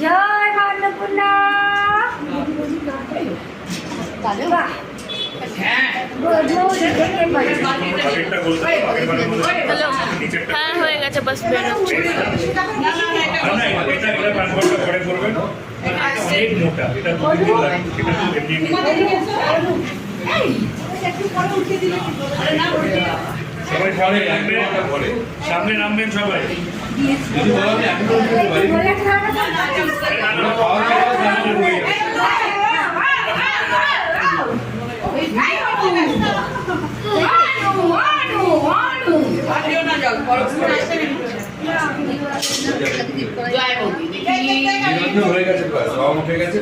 জয় মা অন্নপূর্ণা। হ্যাঁ হয়ে গেছে, বাস বেরোচ্ছে। সবাই সামনে নামবেন সবাই। হয়ে গেছে, উঠে গেছে।